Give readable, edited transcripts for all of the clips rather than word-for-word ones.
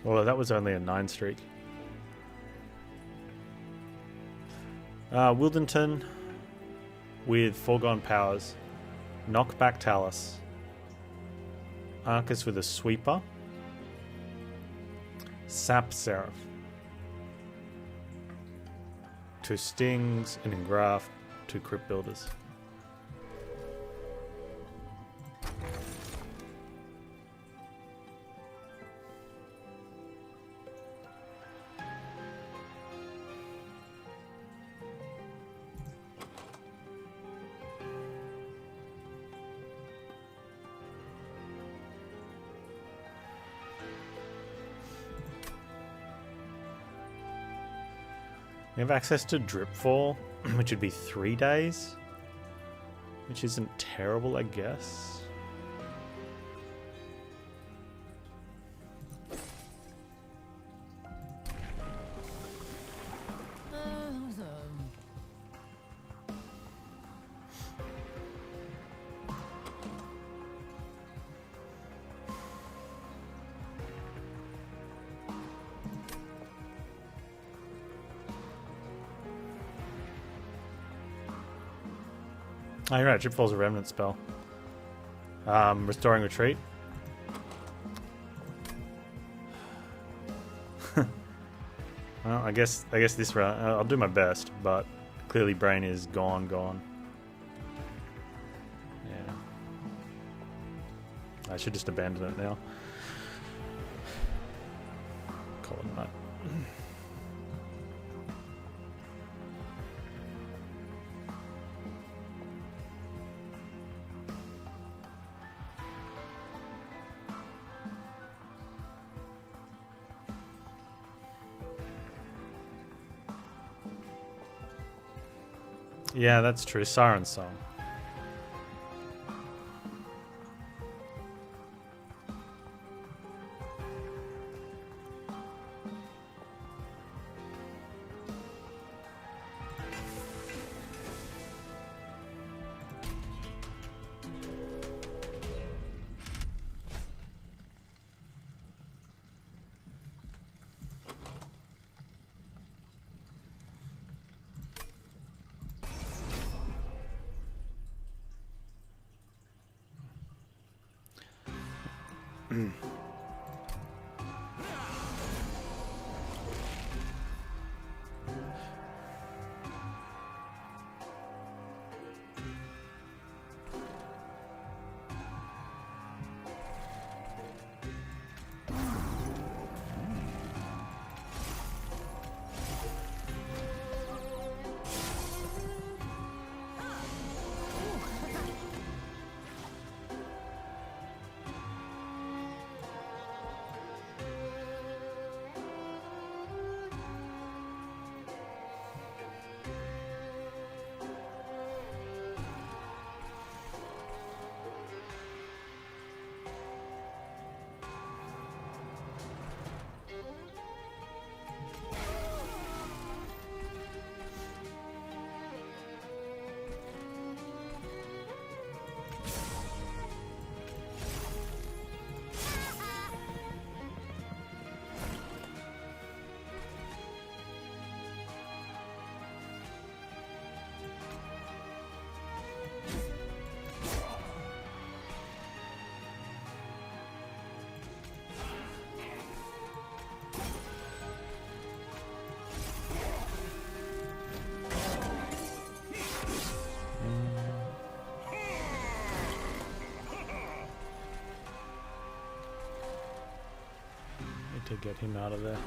Well, that was only a 9 streak. Wildenton with Foregone Powers. Knockback Talus. Arcus with a Sweeper. Sap Seraph. 2 Stings, an Engraft, 2 Crypt Builders. We have access to Dripfall, which would be 3 days, which isn't terrible, I guess. Oh, you're right. Dripfall's a remnant spell. Restoring Retreat. Well, I guess this round I'll do my best, but clearly Brain is gone. Yeah. I should just abandon it now. Call it night. Yeah, that's true. Siren Song. To get him out of there.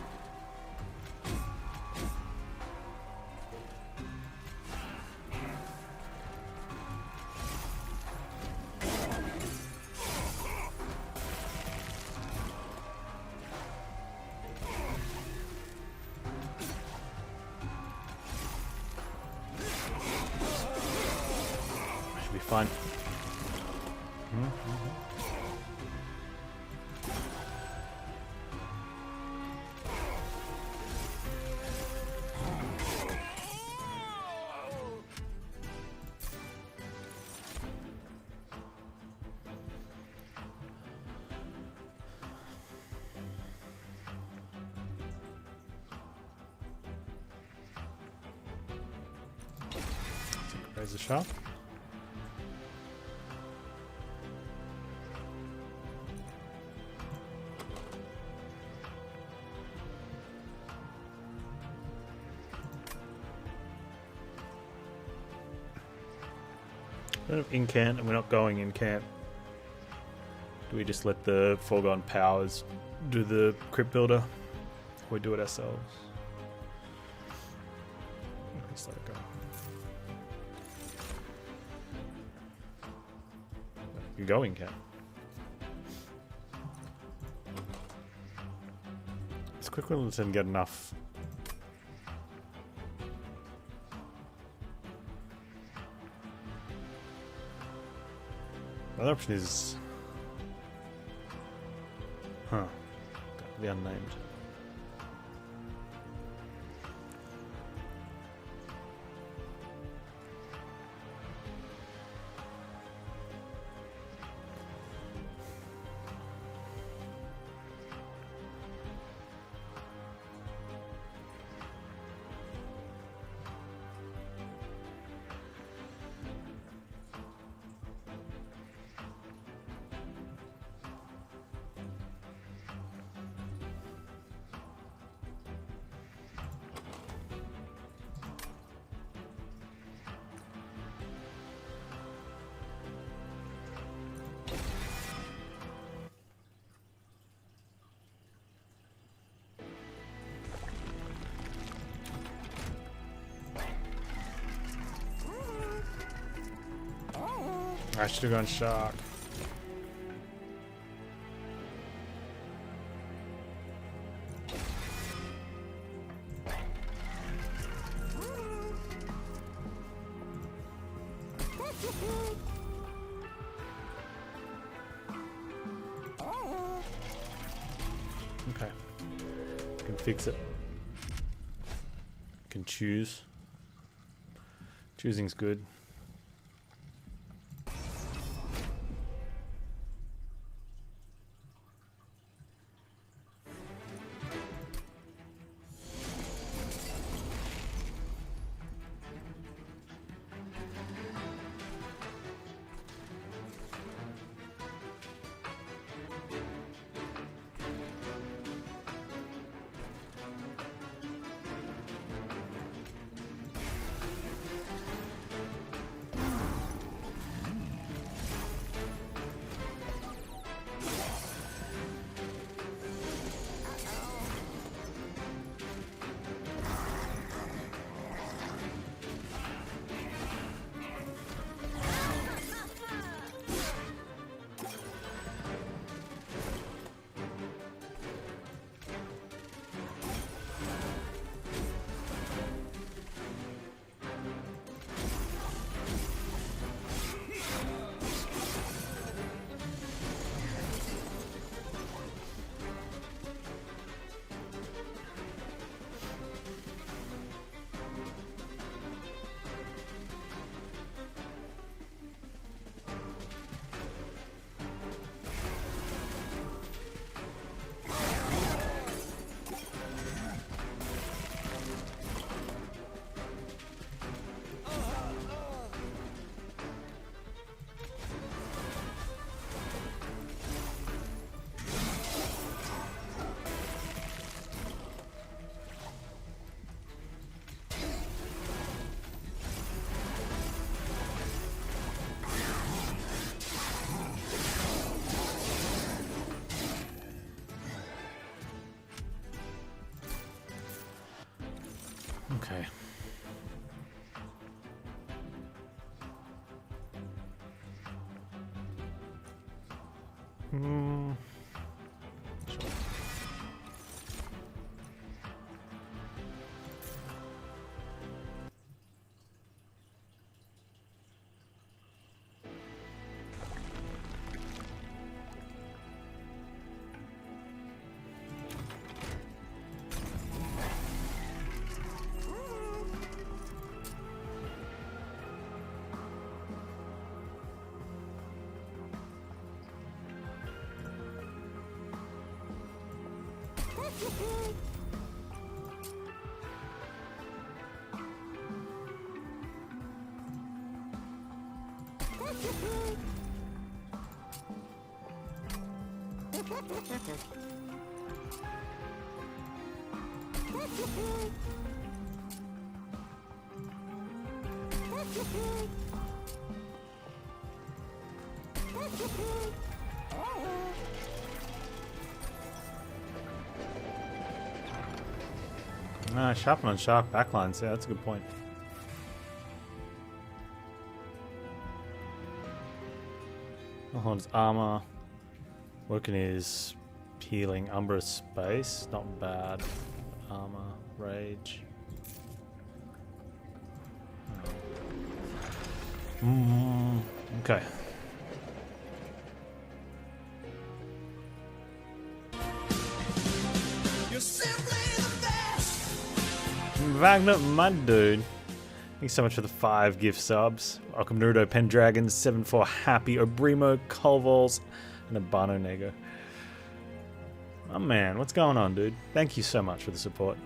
Should be fine. Razor sharp. In camp, and we're not going in camp. Do we just let the foregone powers do the crypt builder? Or we do it ourselves? Let's let it go. You go in camp. It's quickly let's get enough. The other option is... the unnamed. I should have gone shark. Okay. Can fix it. Can choose. Choosing's good. Okay. Sure. Sharpen on sharp backlines. Yeah, that's a good point. Horn's armor. Working is healing Umbra space. Not bad. Armor. Rage. Okay. You're simply the best. Wagner, my dude. Thanks so much for the 5 gift subs. Welcome Naruto, Pendragon, 7-4 Happy, Obrimo, Colvols, and Abano Nego. Oh man, what's going on, dude? Thank you so much for the support.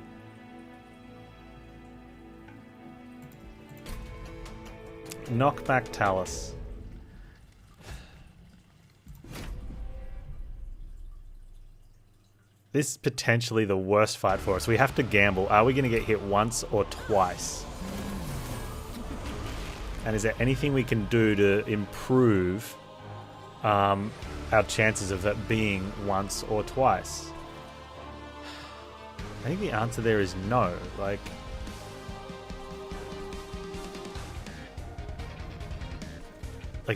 Knockback Talus. This is potentially the worst fight for us. We have to gamble. Are we going to get hit once or twice? And is there anything we can do to improve our chances of that being once or twice? I think the answer there is no. Like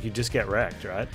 you just get wrecked, right?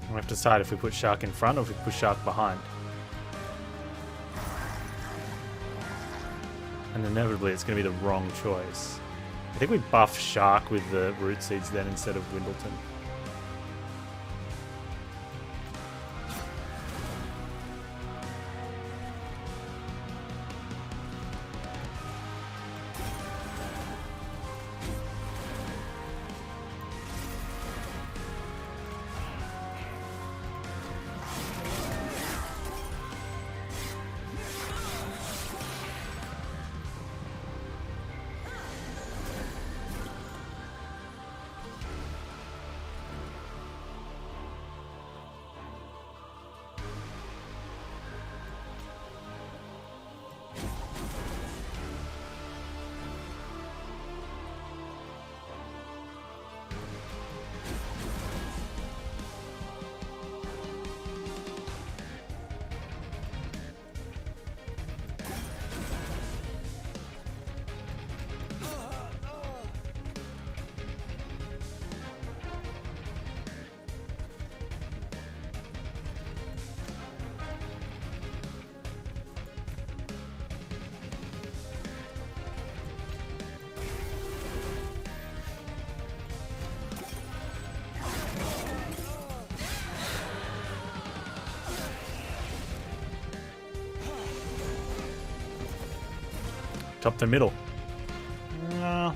We have to decide if we put Shark in front or if we put Shark behind. And inevitably it's going to be the wrong choice. I think we buff Shark with the root seeds then instead of Windleton. Top to middle. No.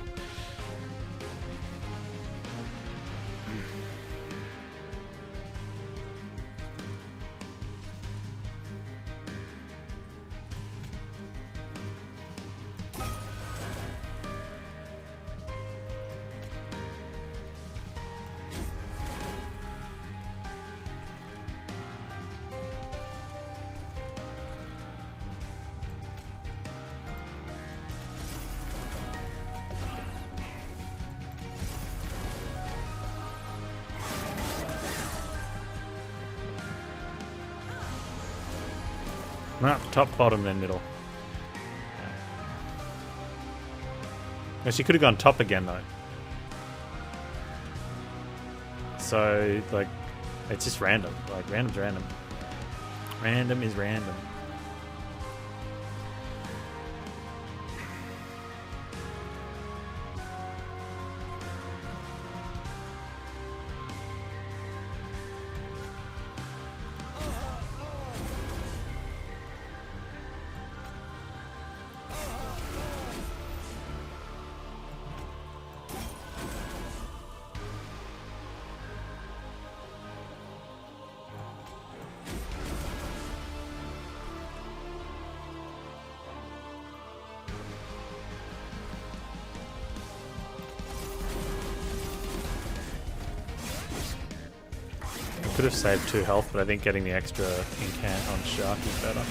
Nah, top, bottom, then middle. Yeah. She could have gone top again though. So like, it's just random. Like random's random. Random is random. Could have saved 2 health, but I think getting the extra incant on Shark is better.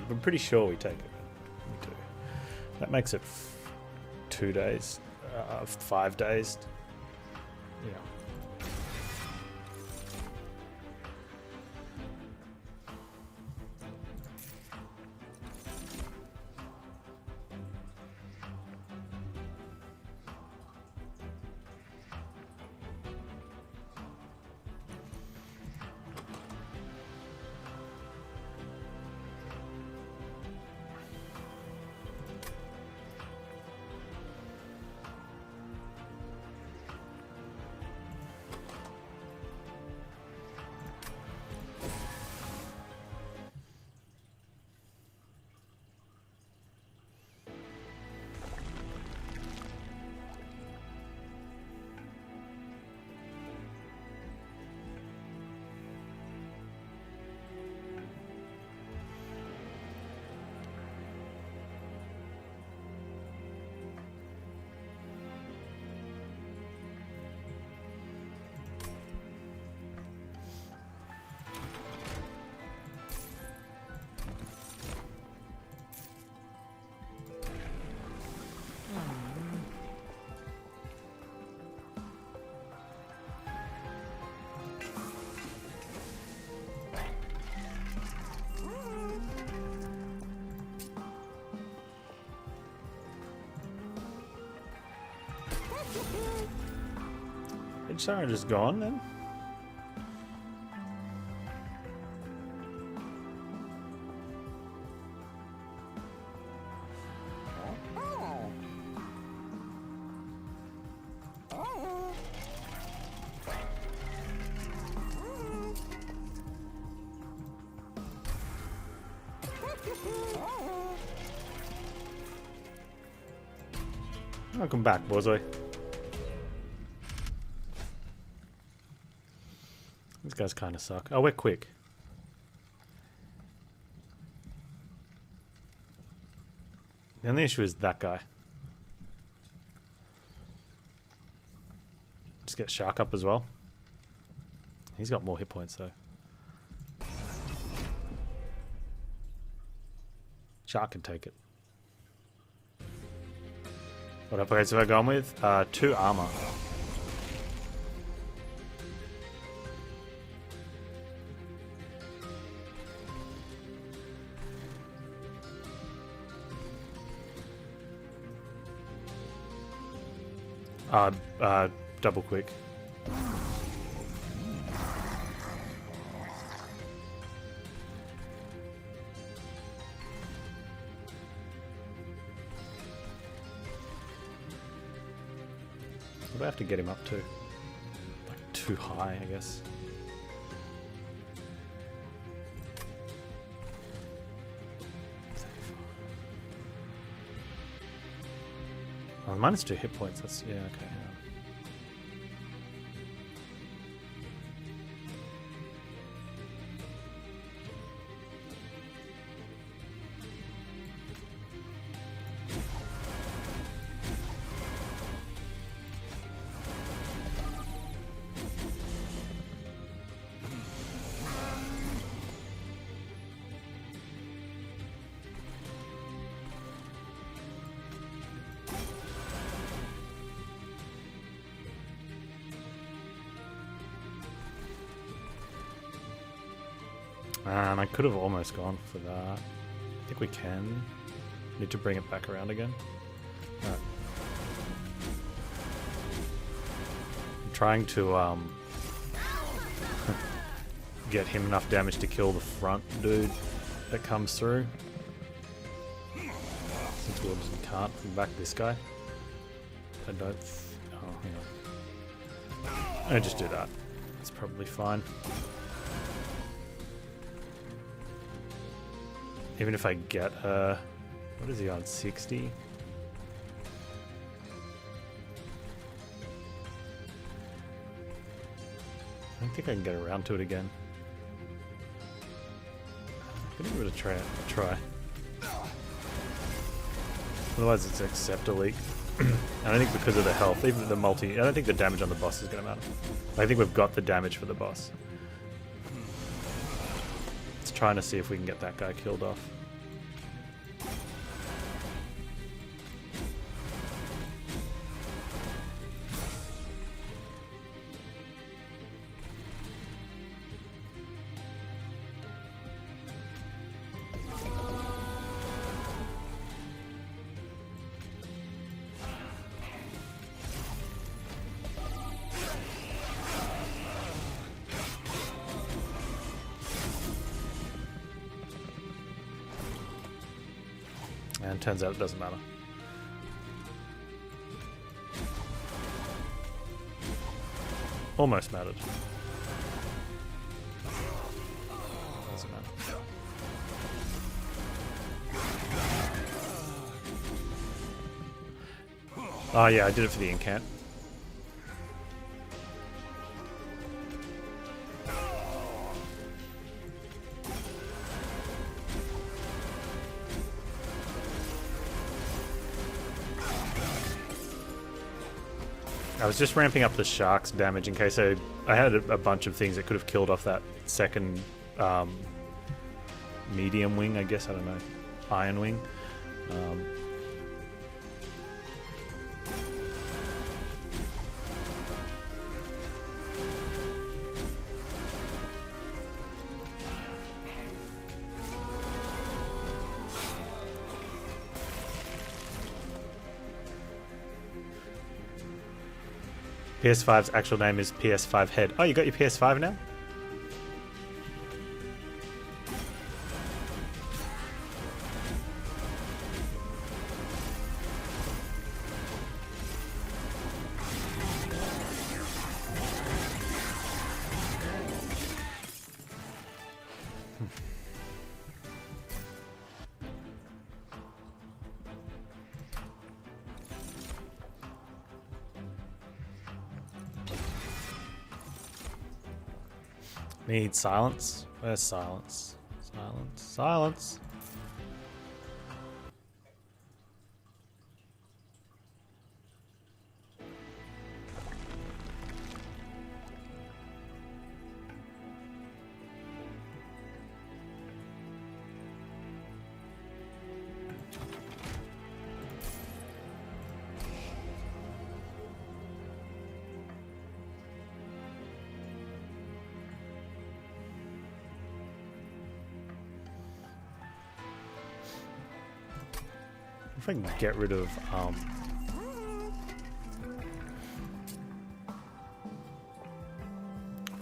I'm pretty sure we take it. We do. That makes it 2 days, 5 days. Yeah. Is Sarah just gone then? Welcome back, borzoi. These guys kind of suck. Oh, we're quick. The only issue is that guy. Just get Shark up as well. He's got more hit points though. Shark can take it. What upgrades have I gone with? 2 armor. Double quick. What do I have to get him up to? Like too high, I guess. Oh, minus 2 hit points. That's yeah, okay. Yeah. And I could have almost gone for that. I think we can. Need to bring it back around again. Alright. I'm trying to get him enough damage to kill the front dude that comes through. Since we obviously can't bring back this guy. I don't... oh, hang on. I just do that. That's probably fine. Even if I get what is he on, 60? I don't think I can get around to it again. I'm gonna give it a try. Otherwise it's accept a leak. I don't think because of the health, even the multi, I don't think the damage on the boss is gonna matter. I think we've got the damage for the boss. Trying to see if we can get that guy killed off. And turns out it doesn't matter. Almost mattered. Doesn't matter. Oh yeah, I did it for the incant. I was just ramping up the shark's damage in case I had a bunch of things that could have killed off that second medium wing, I guess, I don't know, iron wing. PS5's actual name is PS5 Head. Oh, you got your PS5 now? Need silence. Where's silence? Silence. Silence. If I can get rid of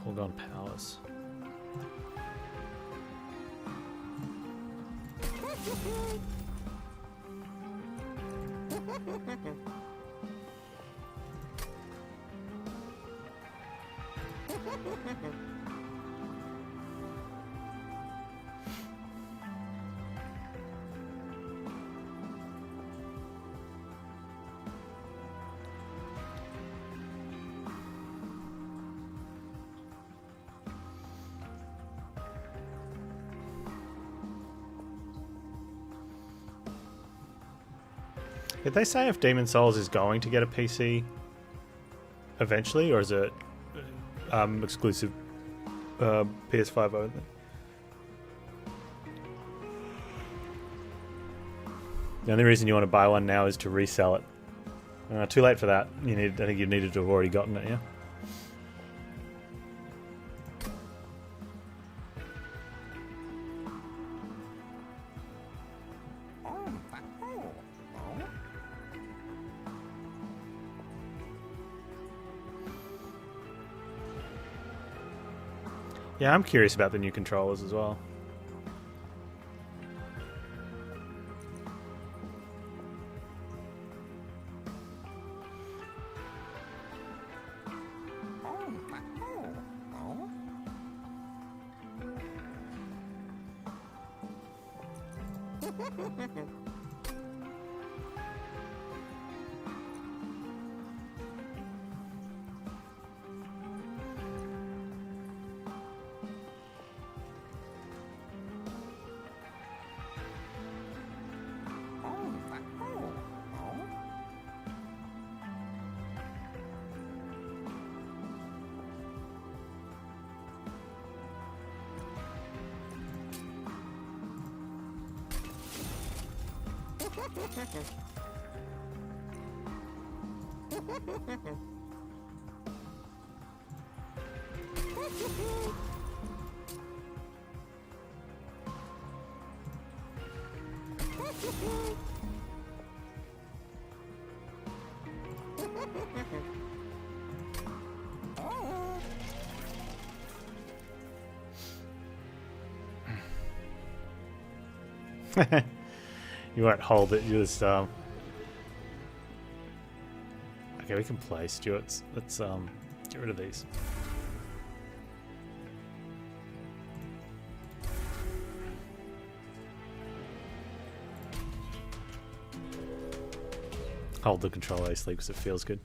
foregone powers. Did they say if Demon Souls is going to get a PC eventually, or is it exclusive PS5 only? The only reason you want to buy one now is to resell it. Too late for that. I think you needed to have already gotten it, yeah? Yeah, I'm curious about the new controllers as well. You won't hold it, you just okay, we can play Stuart's. Let's get rid of these. Hold the controller sleep because it feels good.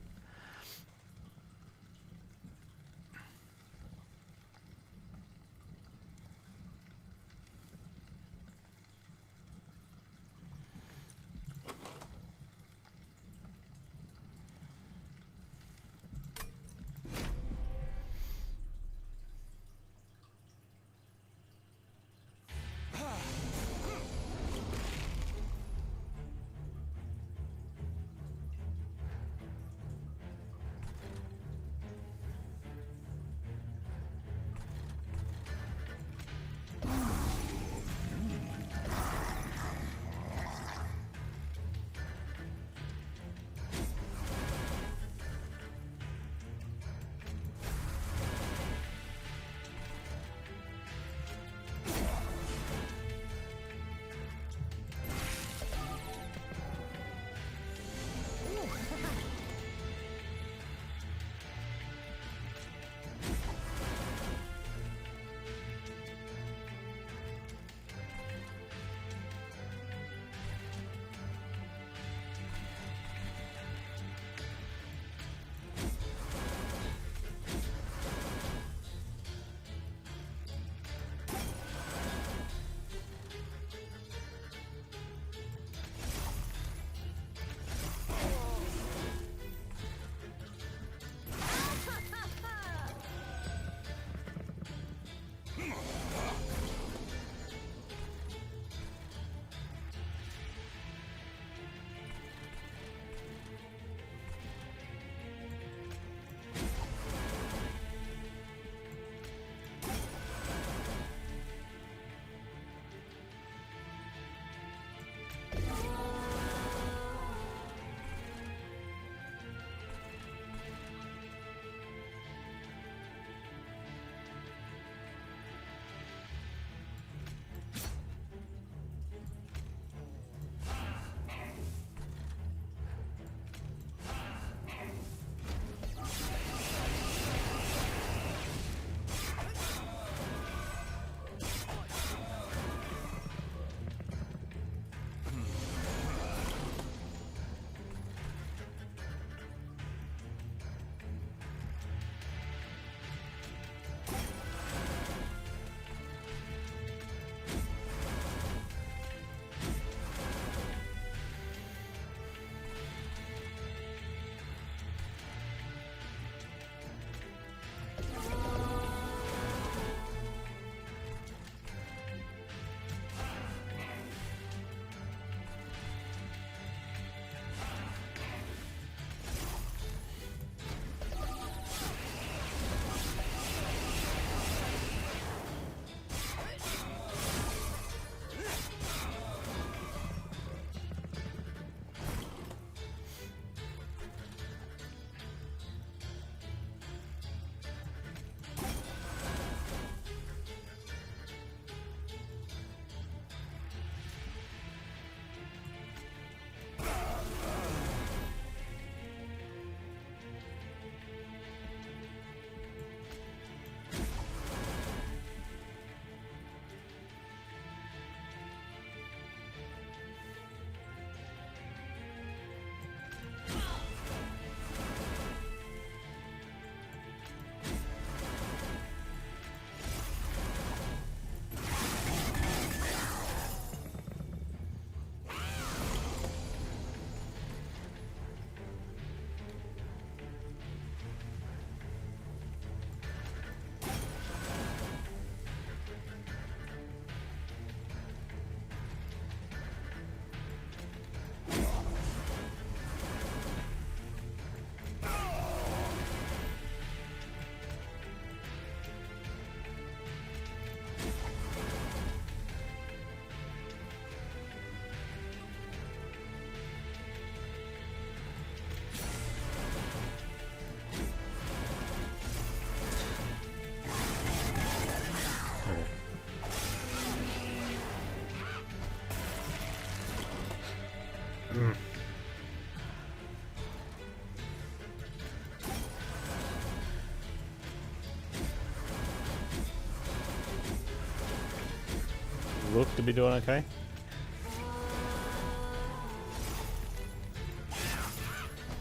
look to be doing okay.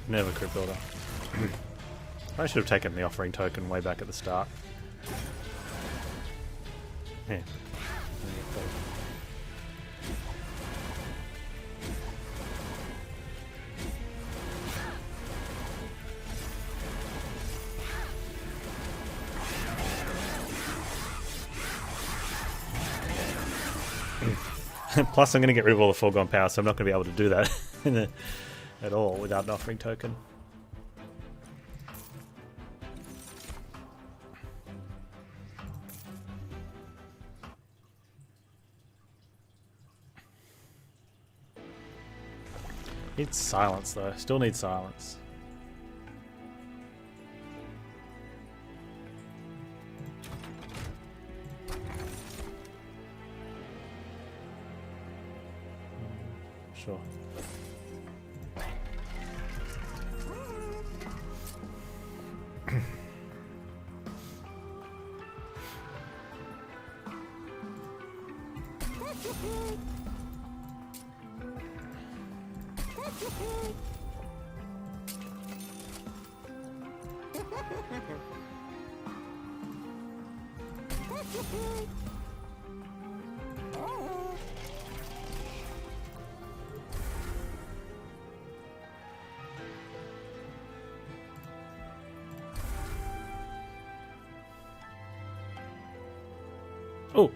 Never crit builder. I should have taken the offering token way back at the start. Yeah. Plus, I'm going to get rid of all the foregone power, so I'm not going to be able to do that at all without an offering token. Needs silence though. Still need silence. Sure.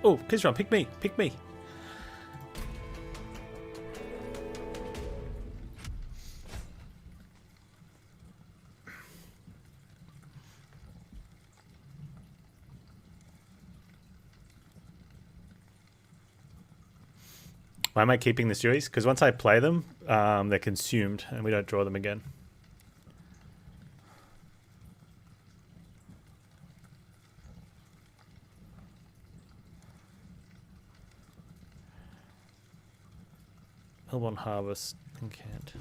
Oh, Kizron, pick me, pick me. Why am I keeping the series? Because once I play them, they're consumed and we don't draw them again. Hellborn Harvest Incant.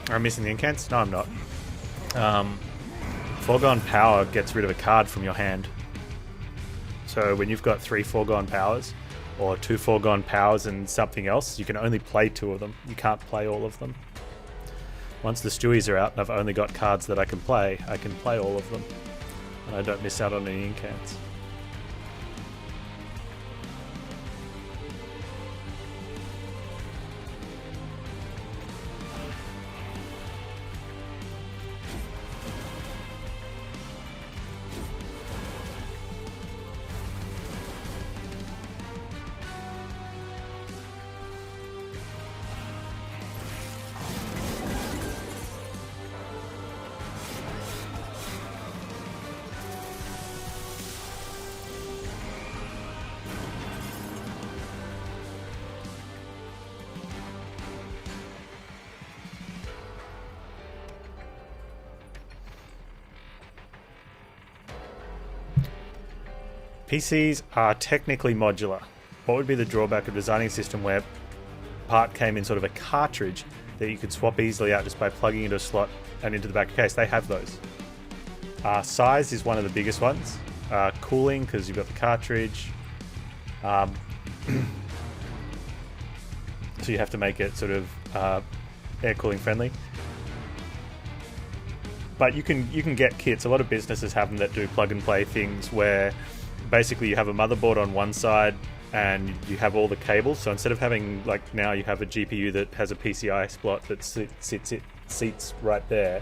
I'm missing the incants? No, I'm not. Foregone Power gets rid of a card from your hand. So when you've got 3 Foregone Powers, or 2 Foregone Powers and something else, you can only play 2 of them. You can't play all of them. Once the Stewies are out and I've only got cards that I can play all of them. And I don't miss out on any incants. PCs are technically modular. What would be the drawback of designing a system where part came in sort of a cartridge that you could swap easily out just by plugging into a slot and into the back of the case? They have those. Size is one of the biggest ones. Cooling, because you've got the cartridge. So you have to make it sort of air cooling friendly. But you can get kits. A lot of businesses have them that do plug and play things where basically you have a motherboard on one side and you have all the cables. So instead of having, like now, you have a GPU that has a PCI slot that seats right there,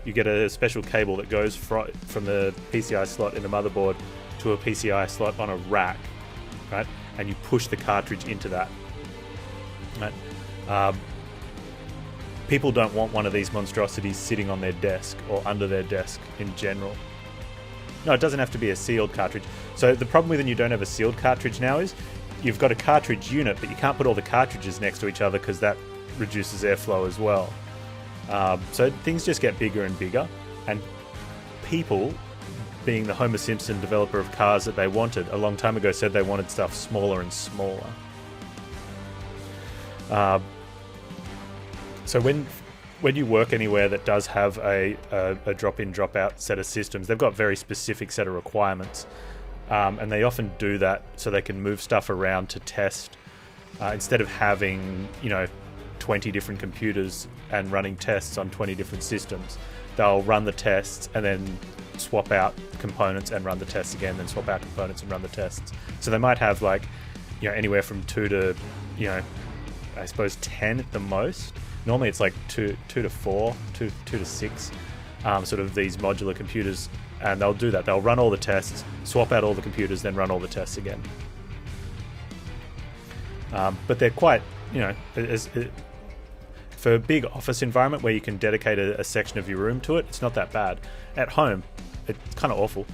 you get a special cable that goes from the PCI slot in the motherboard to a PCI slot on a rack, right? And you push the cartridge into that, right? People don't want one of these monstrosities sitting on their desk or under their desk in general. No, it doesn't have to be a sealed cartridge. So the problem with when you don't have a sealed cartridge now is you've got a cartridge unit, but you can't put all the cartridges next to each other because that reduces airflow as well. So things just get bigger and bigger, and people, being the Homer Simpson developer of cars that they wanted a long time ago, said they wanted stuff smaller and smaller. So when you work anywhere that does have a drop-in, drop-out set of systems, they've got very specific set of requirements, and they often do that so they can move stuff around to test, instead of having 20 different computers and running tests on 20 different systems. They'll run the tests and then swap out components and run the tests again, then swap out components and run the tests. So they might have anywhere from 2 to I suppose 10 at the most. Normally it's like 2 to 4, 2 to 6, sort of these modular computers, and they'll do that. They'll run all the tests, swap out all the computers, then run all the tests again. But they're quite, for a big office environment where you can dedicate a section of your room to it, it's not that bad. At home, it's kind of awful.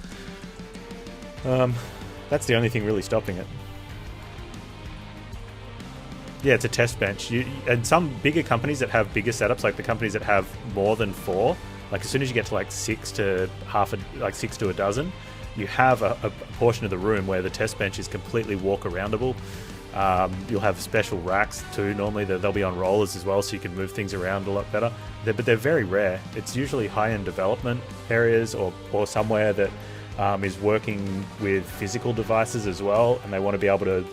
That's the only thing really stopping it. Yeah, it's a test bench. And some bigger companies that have bigger setups, like the companies that have more than 4, like as soon as you get to 6 to a dozen, you have a portion of the room where the test bench is completely walk-aroundable. You'll have special racks too. Normally they'll be on rollers as well, so you can move things around a lot better. But they're very rare. It's usually high-end development areas or somewhere that is working with physical devices as well, and they want to be able to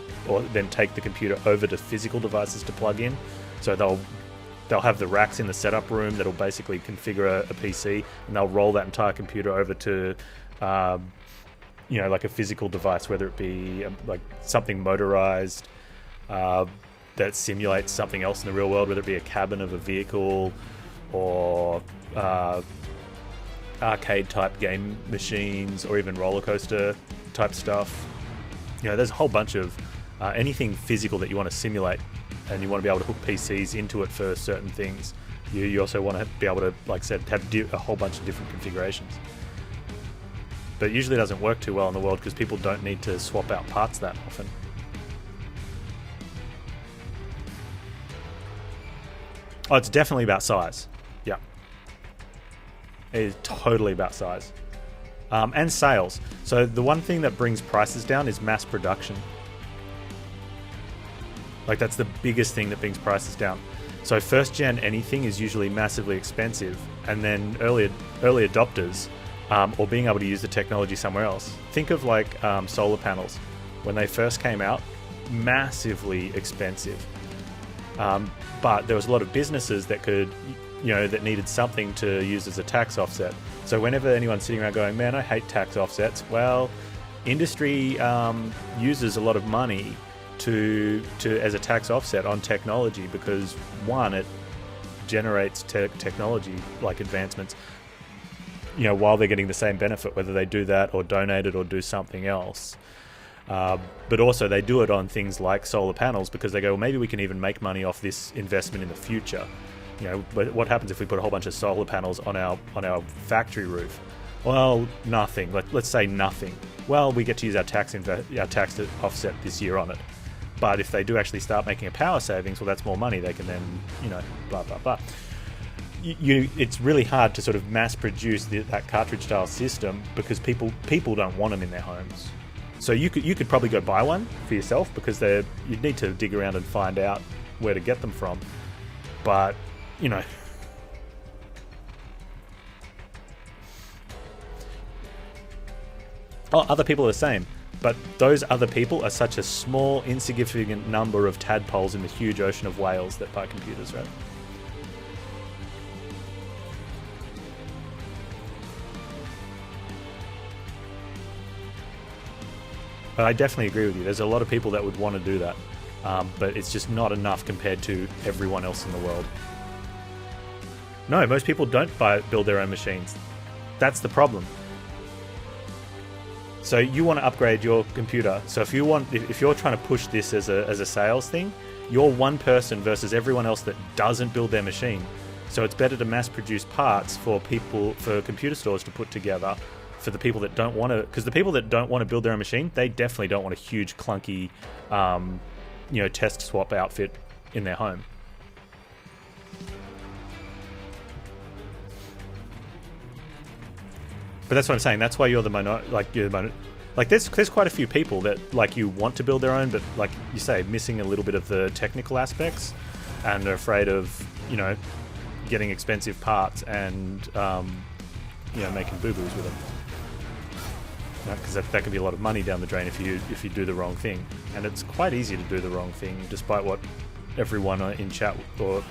then take the computer over to physical devices to plug in. So they'll have the racks in the setup room that'll basically configure a PC, and they'll roll that entire computer over to like a physical device, whether it be like something motorized that simulates something else in the real world, whether it be a cabin of a vehicle or arcade type game machines, or even roller coaster type stuff. There's a whole bunch of anything physical that you want to simulate, and you want to be able to hook PCs into it for certain things. You also want to be able to, like I said, have a whole bunch of different configurations. But it usually doesn't work too well in the world because people don't need to swap out parts that often. Oh, it's definitely about size. Yeah. It is totally about size. And sales. So the one thing that brings prices down is mass production. Like, that's the biggest thing that brings prices down. So first gen anything is usually massively expensive, and then early adopters, or being able to use the technology somewhere else. Think of solar panels. When they first came out, massively expensive. But there was a lot of businesses that that needed something to use as a tax offset. So whenever anyone's sitting around going, man, I hate tax offsets, well, industry uses a lot of money to as a tax offset on technology, because one, it generates technology like advancements, while they're getting the same benefit, whether they do that or donate it or do something else. But also they do it on things like solar panels, because they go, well, maybe we can even make money off this investment in the future. But what happens if we put a whole bunch of solar panels on our factory roof? Well, nothing. Let's say nothing. Well, we get to use our tax offset this year on it. But if they do actually start making a power savings, well, that's more money. They can then, blah, blah, blah. It's really hard to sort of mass produce that cartridge style system, because people don't want them in their homes. So you could probably go buy one for yourself, because you'd need to dig around and find out where to get them from. But, other people are the same. But those other people are such a small, insignificant number of tadpoles in the huge ocean of whales that buy computers, right? But I definitely agree with you. There's a lot of people that would want to do that. But it's just not enough compared to everyone else in the world. No, most people don't build their own machines. That's the problem. So you want to upgrade your computer. So if you're trying to push this as a sales thing, you're one person versus everyone else that doesn't build their machine. So it's better to mass produce parts for computer stores to put together for the people that don't want to, because the people that don't want to build their own machine, they definitely don't want a huge clunky, test swap outfit in their home. But that's what I'm saying. That's why you're the there's quite a few people that like you want to build their own, but like you say, missing a little bit of the technical aspects, and are afraid of getting expensive parts and making boo-boos with them. Because that can be a lot of money down the drain if you do the wrong thing, and it's quite easy to do the wrong thing, despite what everyone in chat or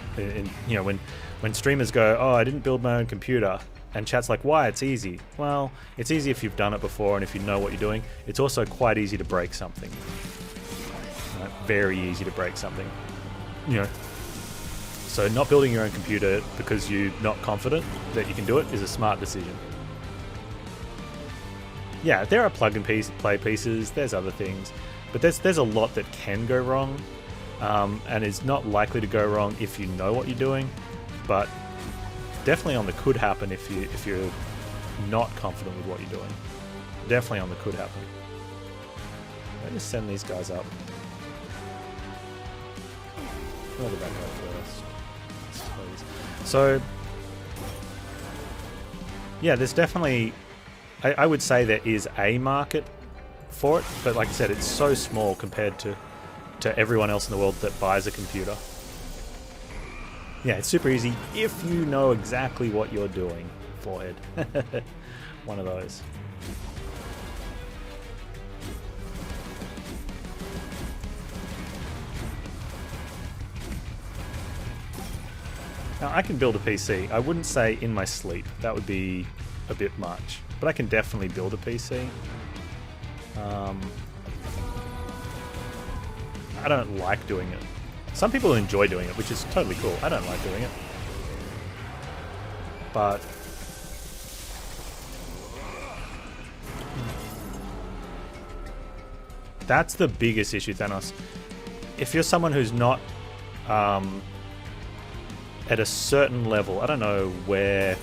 when streamers go, oh, I didn't build my own computer. And chat's like, why? It's easy. Well, it's easy if you've done it before and if you know what you're doing. It's also quite easy to break something. Right? Very easy to break something. So not building your own computer because you're not confident that you can do it is a smart decision. Yeah, there are plug-and-play pieces, there's other things. But there's a lot that can go wrong. And is not likely to go wrong if you know what you're doing. But definitely on the could happen if you're not confident with what you're doing. Definitely on the could happen. Let me just send these guys up. I'll go back up first. So yeah, there's definitely I would say there is a market for it, but like I said, it's so small compared to everyone else in the world that buys a computer. Yeah, it's super easy if you know exactly what you're doing. Forehead. One of those. Now, I can build a PC. I wouldn't say in my sleep. That would be a bit much. But I can definitely build a PC. I don't like doing it. Some people enjoy doing it, which is totally cool. I don't like doing it. But that's the biggest issue, Thanos. If you're someone who's not at a certain level, I don't know where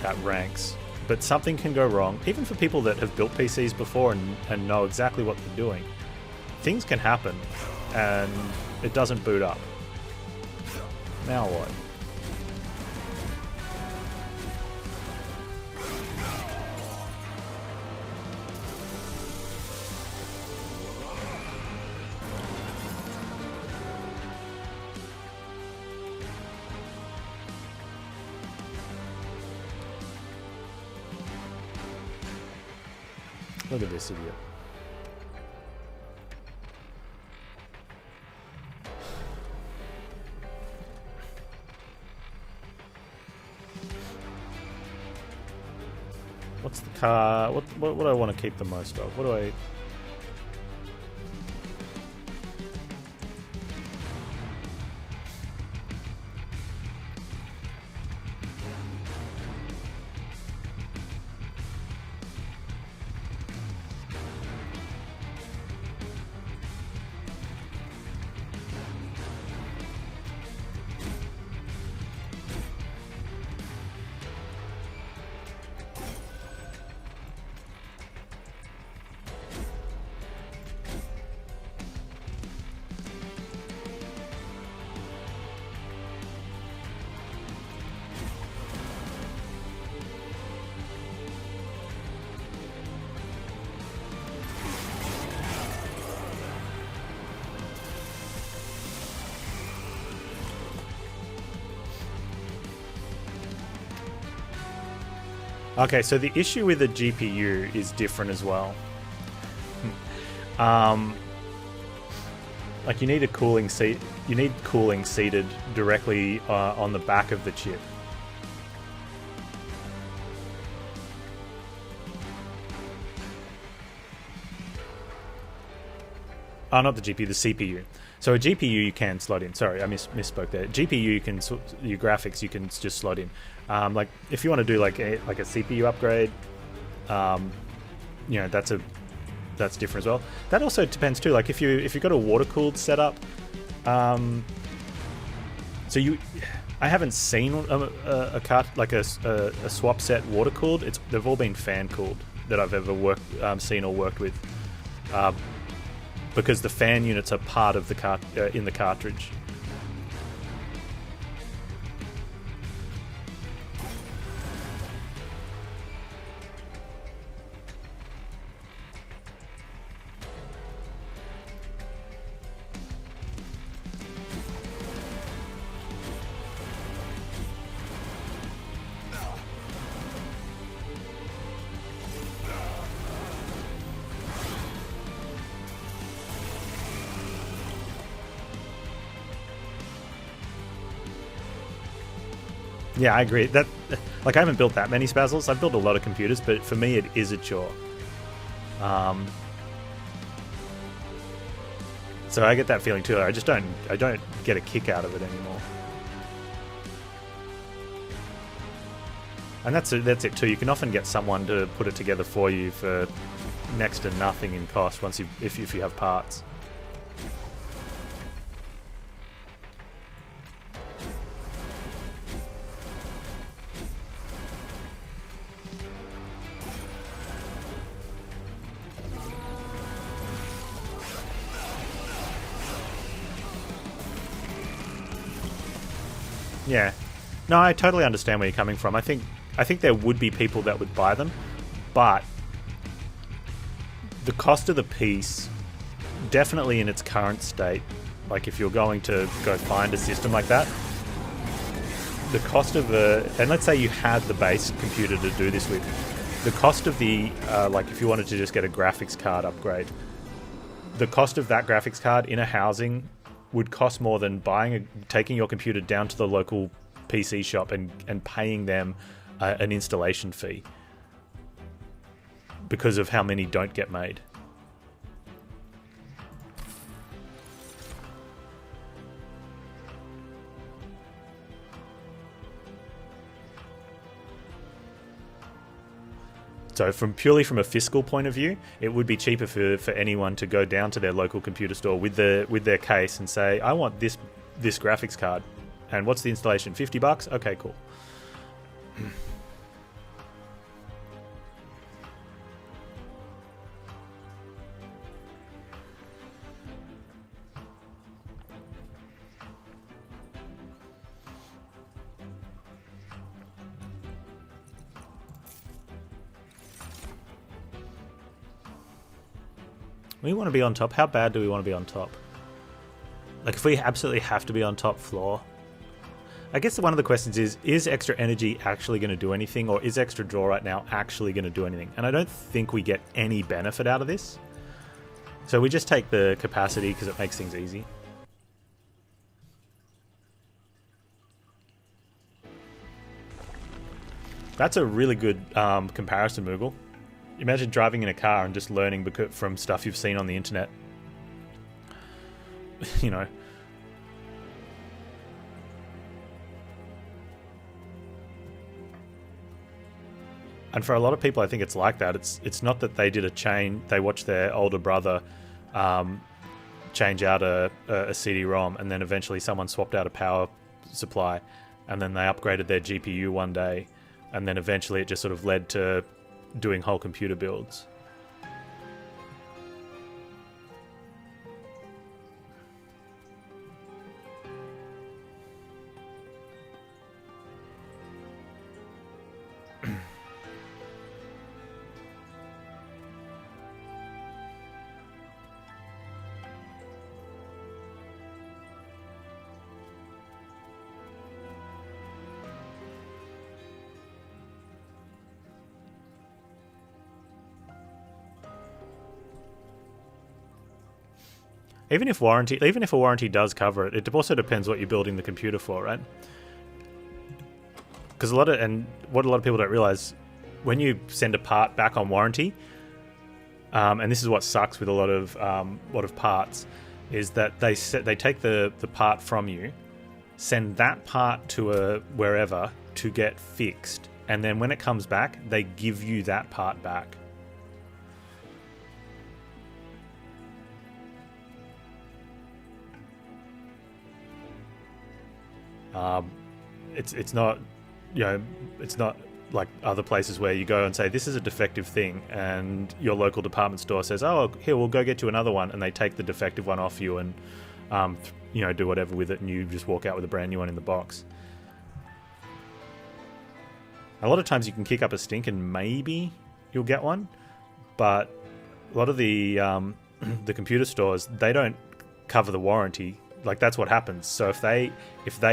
that ranks, but something can go wrong. Even for people that have built PCs before and know exactly what they're doing, things can happen and it doesn't boot up. Now what? Look at this idiot. What's the car? What do I want to keep the most of? What do I... Okay, so the issue with the GPU is different as well. Like you need a cooling seat. You need cooling seated directly on the back of the chip. Oh, not the GPU, the CPU. So a GPU you can slot in. Sorry, I misspoke there. GPU you can your graphics you can just slot in. Like if you want to do like a CPU upgrade, that's different as well. That also depends too. Like if you've got a water cooled setup, so I haven't seen a cart like a swap set water cooled. They've all been fan cooled that I've ever seen or worked with, because the fan units are part of the in the cartridge. Yeah, I agree. That, like, I haven't built that many Spazzles. I've built a lot of computers, but for me, it is a chore. So I get that feeling too. I don't get a kick out of it anymore. And that's it too. You can often get someone to put it together for you for next to nothing in cost if you have parts. Yeah. No, I totally understand where you're coming from. I think there would be people that would buy them, but the cost of the piece, definitely in its current state, like if you're going to go find a system like that, the cost of and let's say you had the base computer to do this with, the cost of the, like if you wanted to just get a graphics card upgrade, the cost of that graphics card in a housing would cost more than taking your computer down to the local PC shop and paying them an installation fee, because of how many don't get made. So purely from a fiscal point of view, it would be cheaper for anyone to go down to their local computer store with their case and say, I want this graphics card. And what's the installation? $50? Okay, cool. We want to be on top. How bad do we want to be on top? Like, if we absolutely have to be on top floor, I guess one of the questions is extra energy actually going to do anything, or is extra draw right now actually going to do anything? And I don't think we get any benefit out of this. So we just take the capacity because it makes things easy. That's a really good comparison, Moogle. Imagine driving in a car and just learning from stuff you've seen on the internet. You know. And for a lot of people, I think it's like that. It's not that they did they watched their older brother change out a CD-ROM, and then eventually someone swapped out a power supply, and then they upgraded their GPU one day, and then eventually it just sort of led to doing whole computer builds. Even if a warranty does cover it, it also depends what you're building the computer for, right? Because what a lot of people don't realize, when you send a part back on warranty, and this is what sucks with a lot of parts, is that they take the part from you, send that part to wherever to get fixed, and then when it comes back, they give you that part back. it's not, it's not like other places where you go and say this is a defective thing, and your local department store says, oh, here, we'll go get you another one, and they take the defective one off you and do whatever with it, and you just walk out with a brand new one in the box. A lot of times you can kick up a stink and maybe you'll get one, but a lot of the computer stores, they don't cover the warranty. Like, that's what happens. So if they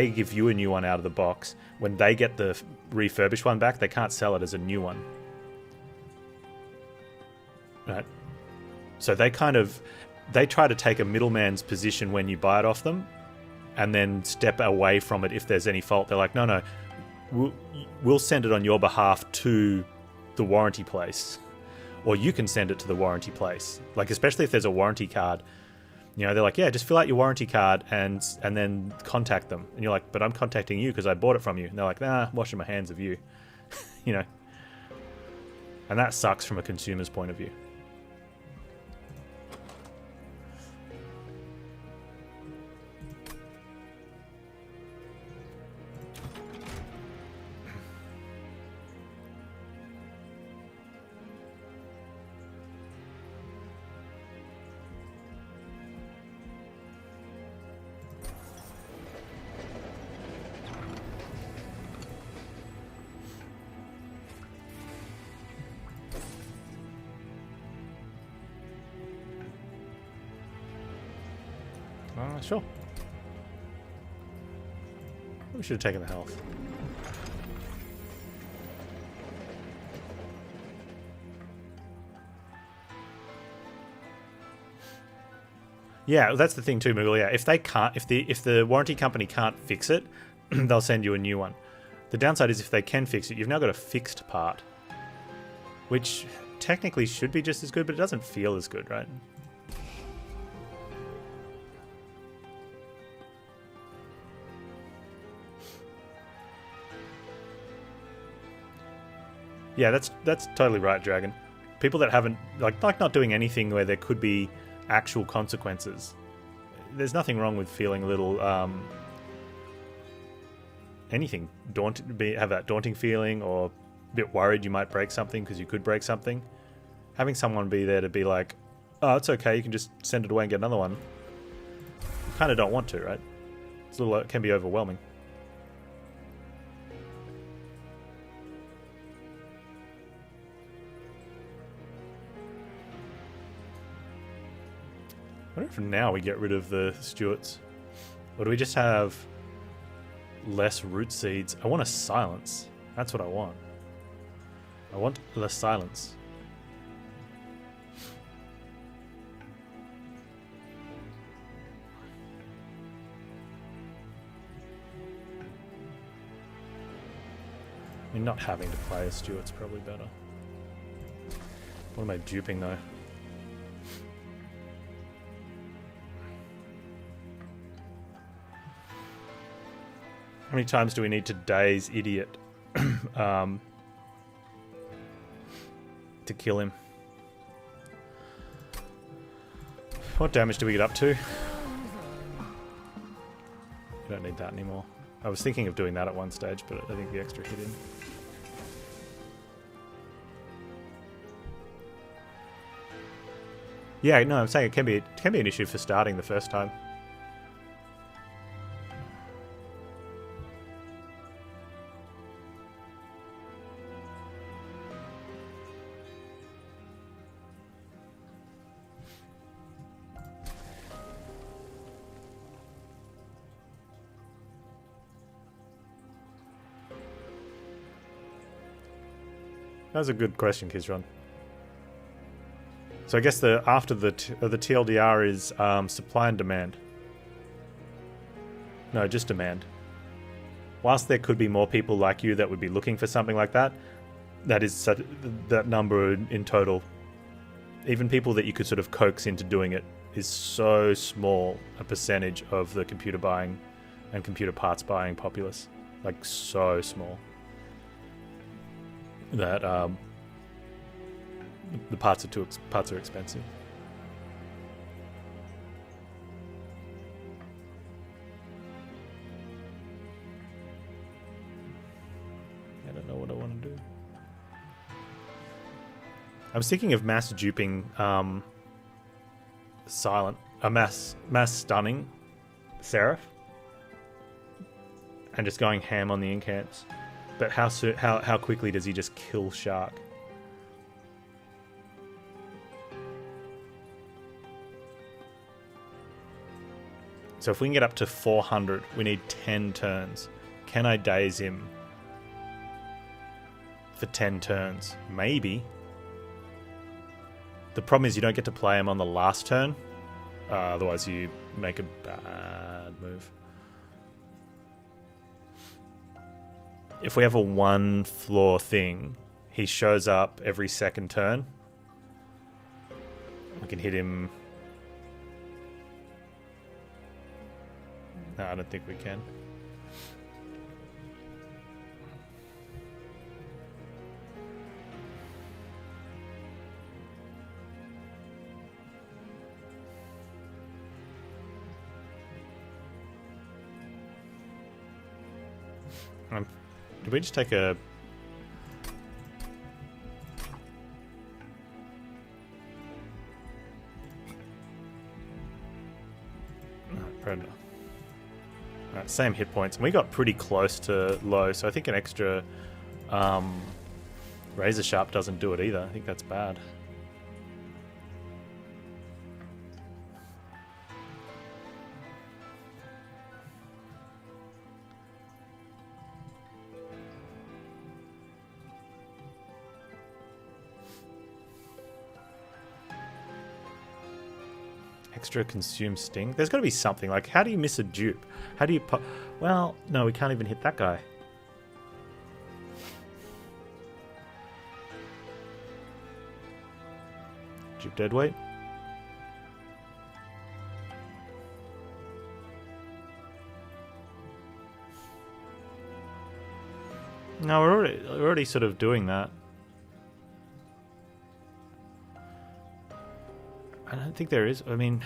give you a new one out of the box, when they get the refurbished one back, they can't sell it as a new one. Right? So they try to take a middleman's position when you buy it off them, and then step away from it if there's any fault. They're like, no, we'll send it on your behalf to the warranty place, or you can send it to the warranty place. Like, especially if there's a warranty card, they're like, yeah, just fill out your warranty card and then contact them. And you're like, but I'm contacting you because I bought it from you. And they're like, nah, washing my hands of you. And that sucks from a consumer's point of view. Sure. We should have taken the health. Yeah, that's the thing too, Moogle. Yeah, if the warranty company can't fix it, they'll send you a new one. The downside is if they can fix it, you've now got a fixed part, which technically should be just as good, but it doesn't feel as good, right? Yeah, that's totally right, Dragon. People that haven't like not doing anything where there could be actual consequences. There's nothing wrong with feeling a little anything have that daunting feeling, or a bit worried you might break something because you could break something. Having someone be there to be like, oh, it's okay, you can just send it away and get another one. You kind of don't want to, right? It can be overwhelming. I wonder if now we get rid of the Stuarts. Or do we just have less root seeds? I want a silence. That's what I want. I want less silence. I mean, not having to play a Stuart's probably better. What am I duping though? How many times do we need to daze Idiot to kill him? What damage do we get up to? We don't need that anymore. I was thinking of doing that at one stage, but I think the extra hit in. Yeah, no, I'm saying it can be an issue for starting the first time. That was a good question, Kizron. So I guess after the TLDR is supply and demand. No, just demand. Whilst there could be more people like you that would be looking for something like that, that number in total, even people that you could sort of coax into doing it, is so small a percentage of the computer buying and computer parts buying populace. Like, so small. That the parts are expensive. I was thinking of mass duping mass stunning Seraph and just going ham on the incants. But how quickly does he just kill Shark? So if we can get up to 400, we need 10 turns. Can I daze him for 10 turns? Maybe. The problem is you don't get to play him on the last turn. Otherwise you make a bad move. If we have a one floor thing, he shows up every second turn. We can hit him. No, I don't think we can. Did we just take a... Predator. Alright, same hit points. And we got pretty close to low, so I think an extra Razor Sharp doesn't do it either. I think that's bad. Extra consume sting. There's got to be something. Like, how do you miss a dupe? How do you well, no, we can't even hit that guy. Dupe deadweight. No, we're already sort of doing that. I don't think there is. I mean...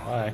Bye.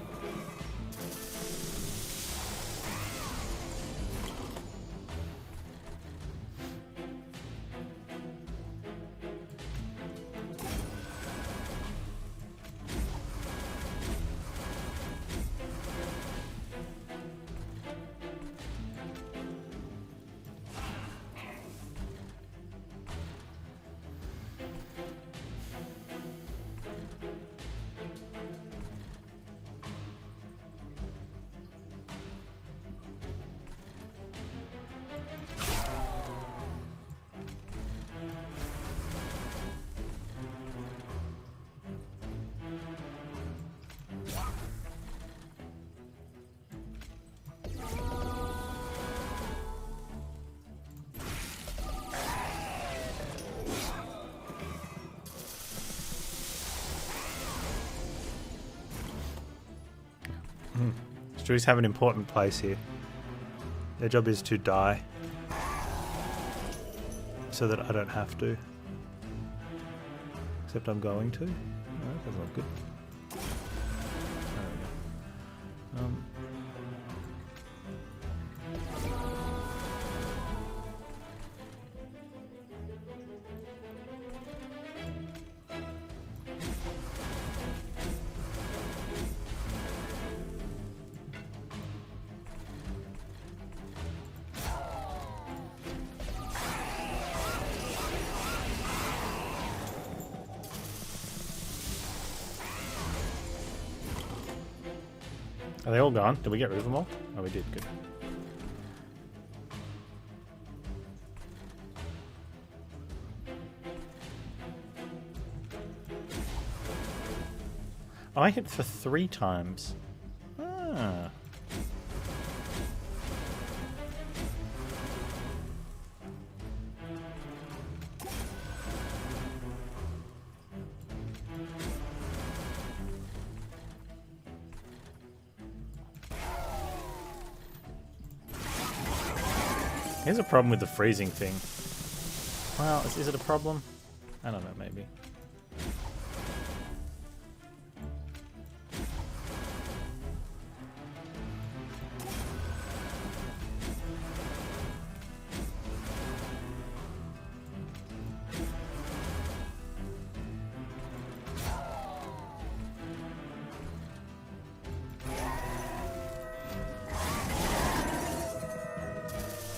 Strews have an important place here. Their job is to die so that I don't have to. Except I'm going to. No, that's not good. Are they all gone? Did we get rid of them all? Oh, we did. Good. Oh, I hit for 3 times. Ah. Here's a problem with the freezing thing. Well, is it a problem? I don't know, maybe.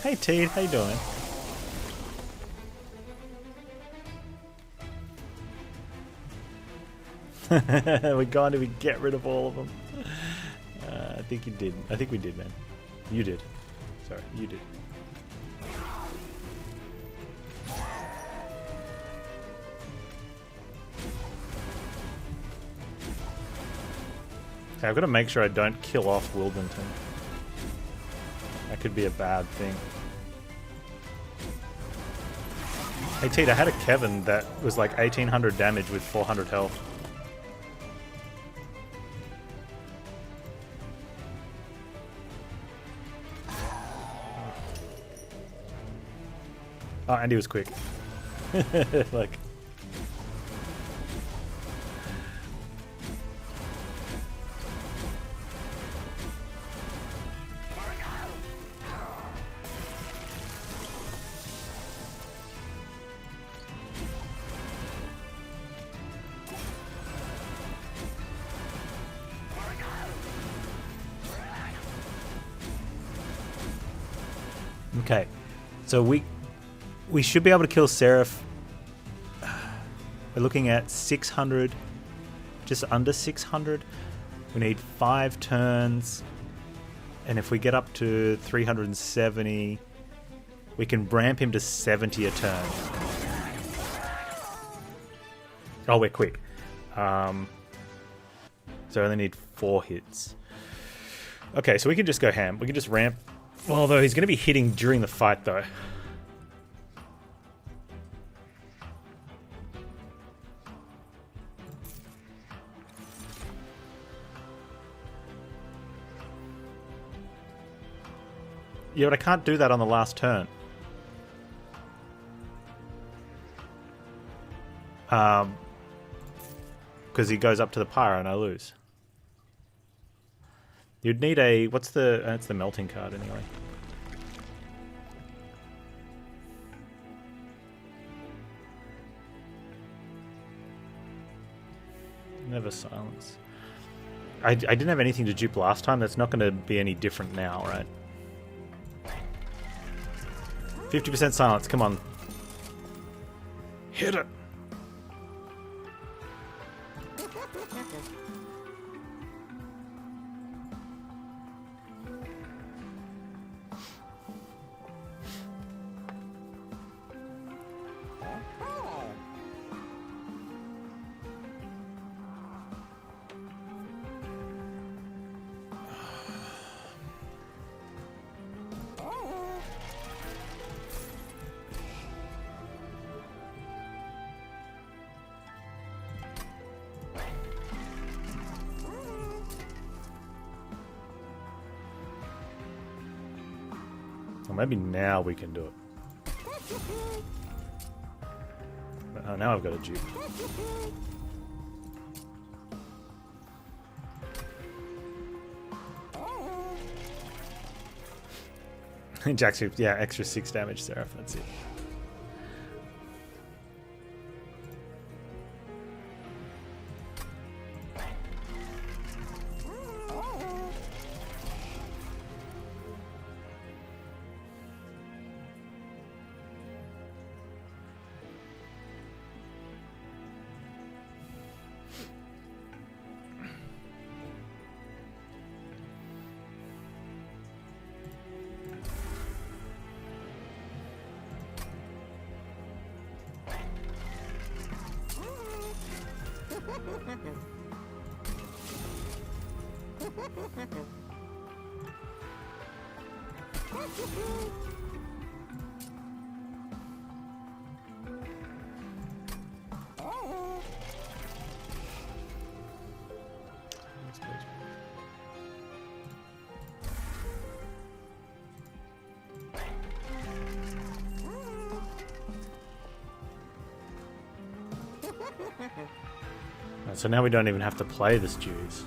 Hey Teed, how you doing? We're going to get rid of all of them. I think you did. I think we did, man. You did. Sorry, you did. Okay, I've got to make sure I don't kill off Wildenton. That could be a bad thing. Hey Teed, I had a Kevin that was like 1800 damage with 400 health. Oh, and he was quick. Like... Okay, so we should be able to kill Seraph. We're looking at 600, just under 600. We need 5 turns, and if we get up to 370, we can ramp him to 70 a turn. Oh, we're quick. So I only need 4 hits. Okay, so we can just go ham. We can just ramp. Although he's going to be hitting during the fight, though. Yeah, but I can't do that on the last turn. Because he goes up to the pyro and I lose. You'd need a... What's the... It's the melting card anyway. Never silence. I didn't have anything to dupe last time. That's not going to be any different now, right? 50% silence. Come on. Hit it. Well, maybe now we can do it. Oh, now I've got a dupe. Jack's, yeah, extra 6 damage, Seraph, that's it. Right, so now we don't even have to play the stews.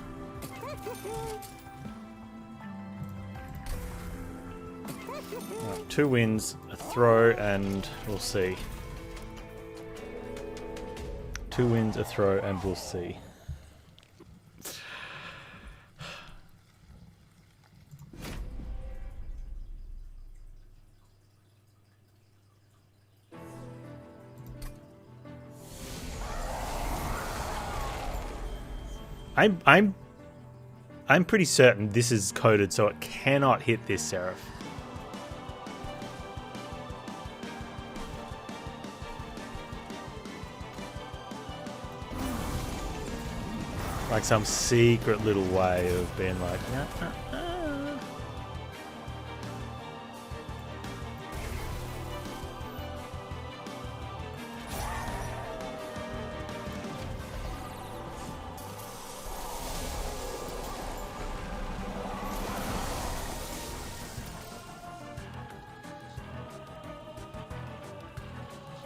Right, 2 wins, a throw, and we'll see. 2 wins, a throw, and we'll see. I'm pretty certain this is coded so it cannot hit this Seraph. Like some secret little way of being like,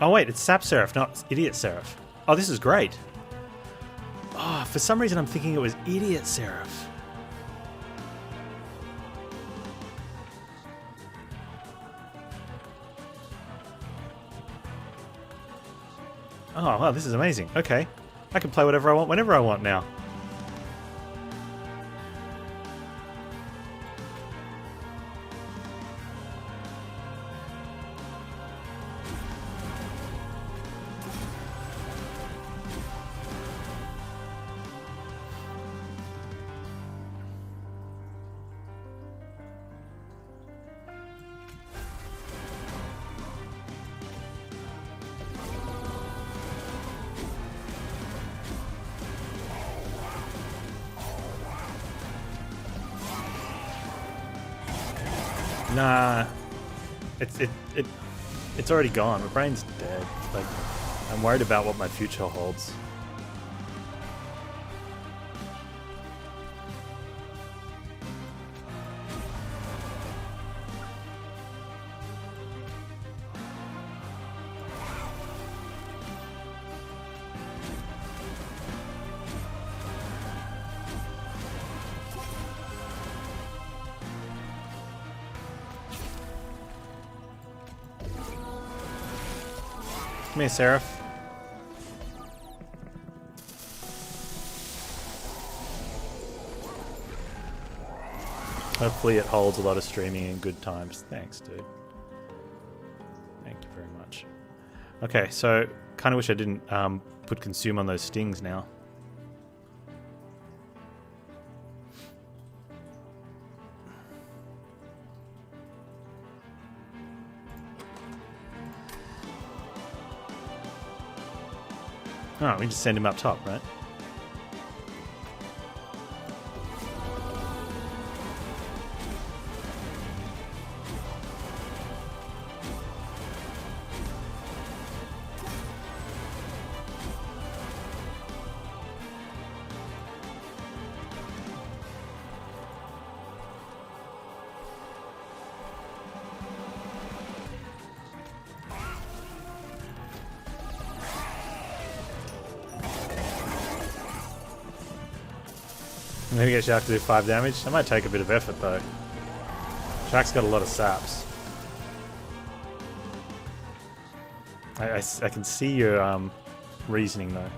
Oh wait, it's Sap Seraph, not Idiot Seraph. Oh, this is great. Oh, for some reason I'm thinking it was Idiot Seraph. Oh, wow, this is amazing. Okay. I can play whatever I want, whenever I want now. Nah, it's already gone. My brain's dead. Like, I'm worried about what my future holds. Come here, Seraph. Hopefully it holds a lot of streaming and good times. Thanks, dude. Thank you very much. Okay, so kind of wish I didn't put consume on those stings now. Oh, we just send him up top, right? Maybe get Shark to do 5 damage. That might take a bit of effort though. Shark's got a lot of saps. I can see your reasoning though.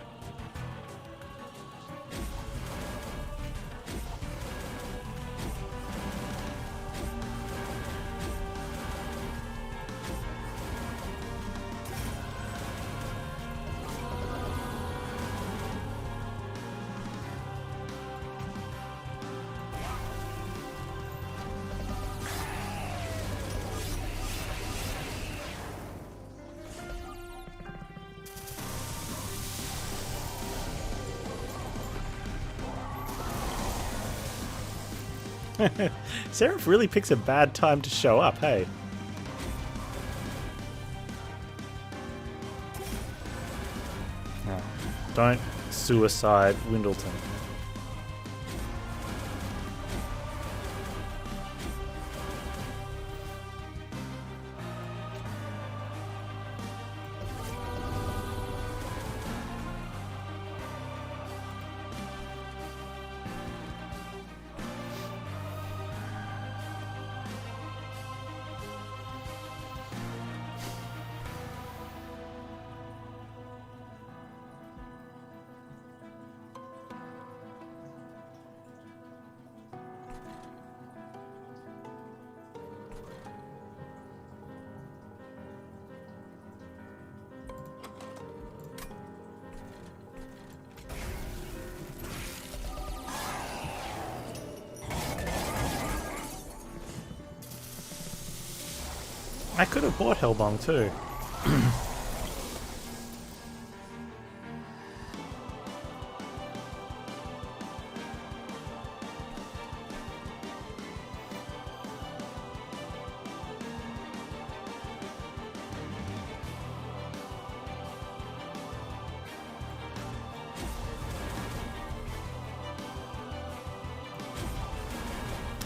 Seraph really picks a bad time to show up, hey? Oh, don't suicide Windleton. I could have bought Hellbong too.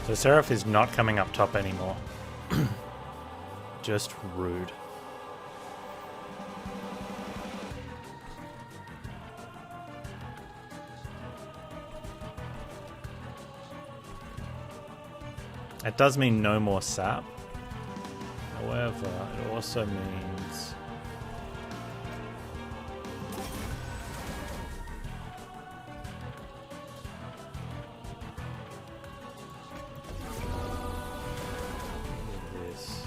So Seraph is not coming up top anymore. Just rude. It does mean no more sap. However, it also means... this.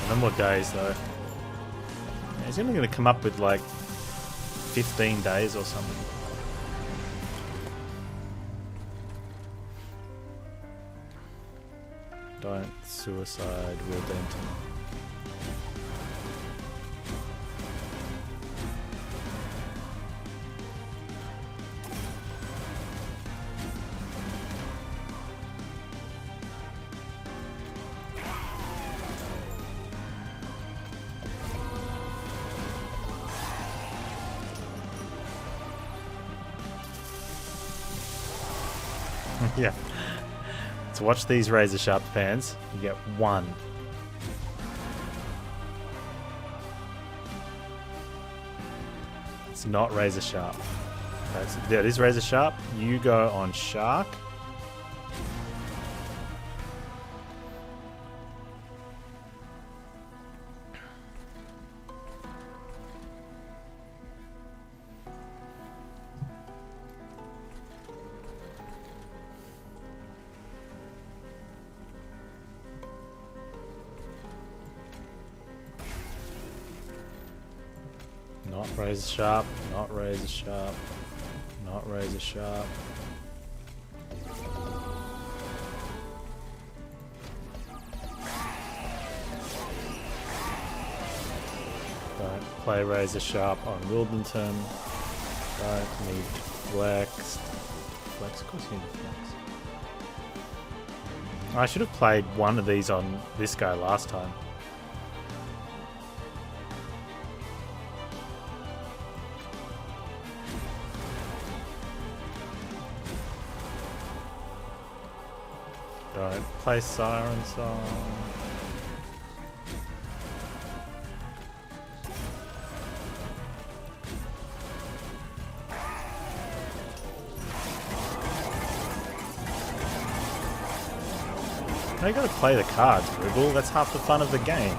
No more days though. He's only going to come up with like 15 days or something. Don't suicide Will Denton. Yeah. To watch these razor sharp pans, you get one. It's not razor sharp. Yeah, it is razor sharp. You go on shark. Not razor sharp, not razor sharp, not razor sharp. Don't play razor sharp on Wildenton. Don't need flex. Flex, of course you need flex. I should have played one of these on this guy last time. Don't play Siren Song. Now you gotta play the cards, Ribble. That's half the fun of the game.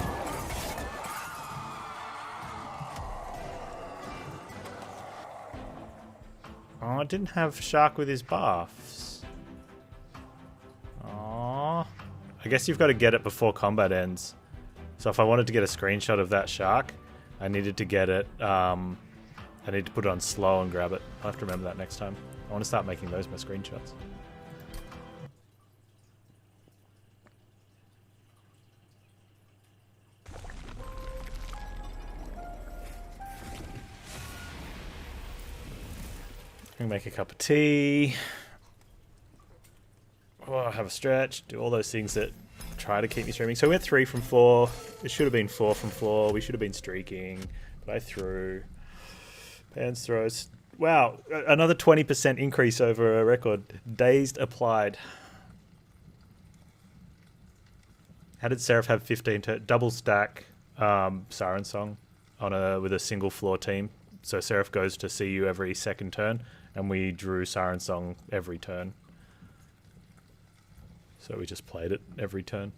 Oh, I didn't have Shark with his buffs. I guess you've got to get it before combat ends. So if I wanted to get a screenshot of that shark, I needed to get it. I need to put it on slow and grab it. I'll have to remember that next time. I want to start making those my screenshots. Gonna make a cup of tea. Oh, have a stretch. Do all those things that try to keep me streaming. So we went 3 from 4. It should have been 4 from 4. We should have been streaking. But I threw. Panz throws. Wow, another 20% increase over a record. Dazed applied. How did Seraph have 15 double stack Siren Song on with a single floor team? So Seraph goes to see you every second turn, and we drew Siren Song every turn. So we just played it every turn.